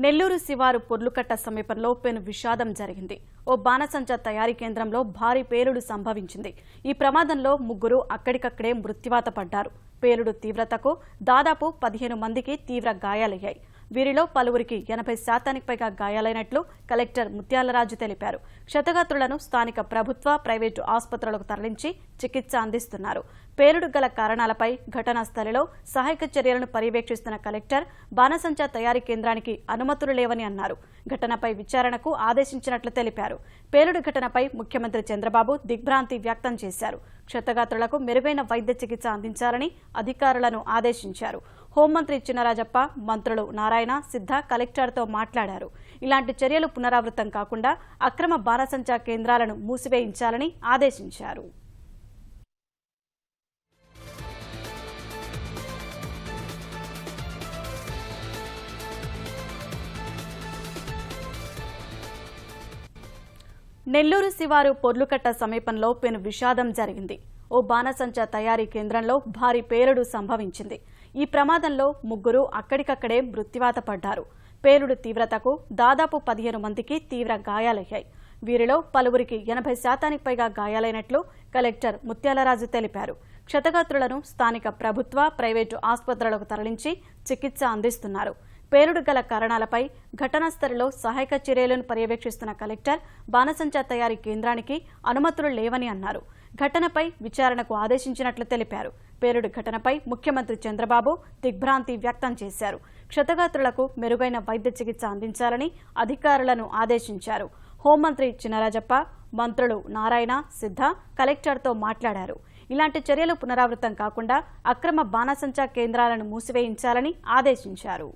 నెల్లూరు శివారు పొర్లుకట్ట సమీపంలో పెను విషాదం జరిగింది. ఓ బాణసంచా తయారీ కేంద్రంలో భారీ పేలుడు సంభవించింది. ఈ ప్రమాదంలో ముగ్గురు అక్కడికక్కడే మృత్యువాత పడ్డారు. పేలుడు తీవ్రతకు దాదాపు 15 మందికి తీవ్ర గాయాలయ్యాయి. వీరిలో పలువురికి 80% పైగా గాయాలైనట్లు కలెక్టర్ ముత్యాలరాజు తెలిపారు. క్షతగాత్రులను స్థానిక ప్రభుత్వ, ప్రైవేటు ఆసుపత్రులకు తరలించి చికిత్స అందిస్తున్నారు. పేలుడు గల కారణాలపై ఘటనా స్థలిలో సహాయక చర్యలను పర్యవేక్షిస్తున్న కలెక్టర్ బాణసంచా తయారీ కేంద్రానికి అనుమతులు లేవని అన్నారు. ఘటనపై విచారణకు ఆదేశించినట్లు తెలిపారు. పేలుడు ఘటనపై ముఖ్యమంత్రి చంద్రబాబు దిగ్భ్రాంతి వ్యక్తం చేశారు. క్షతగాత్రులకు మెరుగైన వైద్య చికిత్స అందించాలని అధికారులను ఆదేశించారు. హోంమంత్రి చినరాజప్ప, మంత్రులు నారాయణ, సిద్ధ కలెక్టర్తో మాట్లాడారు. ఇలాంటి చర్యలు పునరావృతం కాకుండా అక్రమ బాణసంచా కేంద్రాలను మూసివేయించాలని ఆదేశించారు. నెల్లూరు శివారు పొర్లుకట్ట సమీపంలో పెను విషాదం జరిగింది. ఓ బాణసంచా తయారీ కేంద్రంలో భారీ పేలుడు సంభవించింది. ఈ ప్రమాదంలో ముగ్గురు అక్కడికక్కడే మృత్యువాత పడ్డారు. పేలుడు తీవ్రతకు దాదాపు 15 మందికి తీవ్ర గాయాలయ్యాయి. వీరిలో పలువురికి 80% పైగా గాయాలైనట్లు కలెక్టర్ ముత్యాలరాజు తెలిపారు. క్షతగాత్రులను స్థానిక ప్రభుత్వ, ప్రైవేటు ఆసుపత్రులకు తరలించి చికిత్స అందిస్తున్నారు. పేలుడు గల కారణాలపై ఘటనా స్థలిలో సహాయక చర్యలను పర్యవేక్షిస్తున్న కలెక్టర్ బాణసంచా తయారీ కేంద్రానికి అనుమతులు లేవని అన్నారు. ఘటనపై విచారణకు ఆదేశించినట్లు తెలిపారు. పేలుడు ఘటనపై ముఖ్యమంత్రి చంద్రబాబు దిగ్భ్రాంతి వ్యక్తం చేశారు. క్షతగాత్రులకు మెరుగైన వైద్య చికిత్స అందించాలని అధికారులను ఆదేశించారు. హోంమంత్రి చినరాజప్ప, మంత్రులు నారాయణ, సిద్ధ కలెక్టర్తో మాట్లాడారు. ఇలాంటి చర్యలు పునరావృతం కాకుండా అక్రమ బాణసంచా కేంద్రాలను మూసివేయించాలని ఆదేశించారు.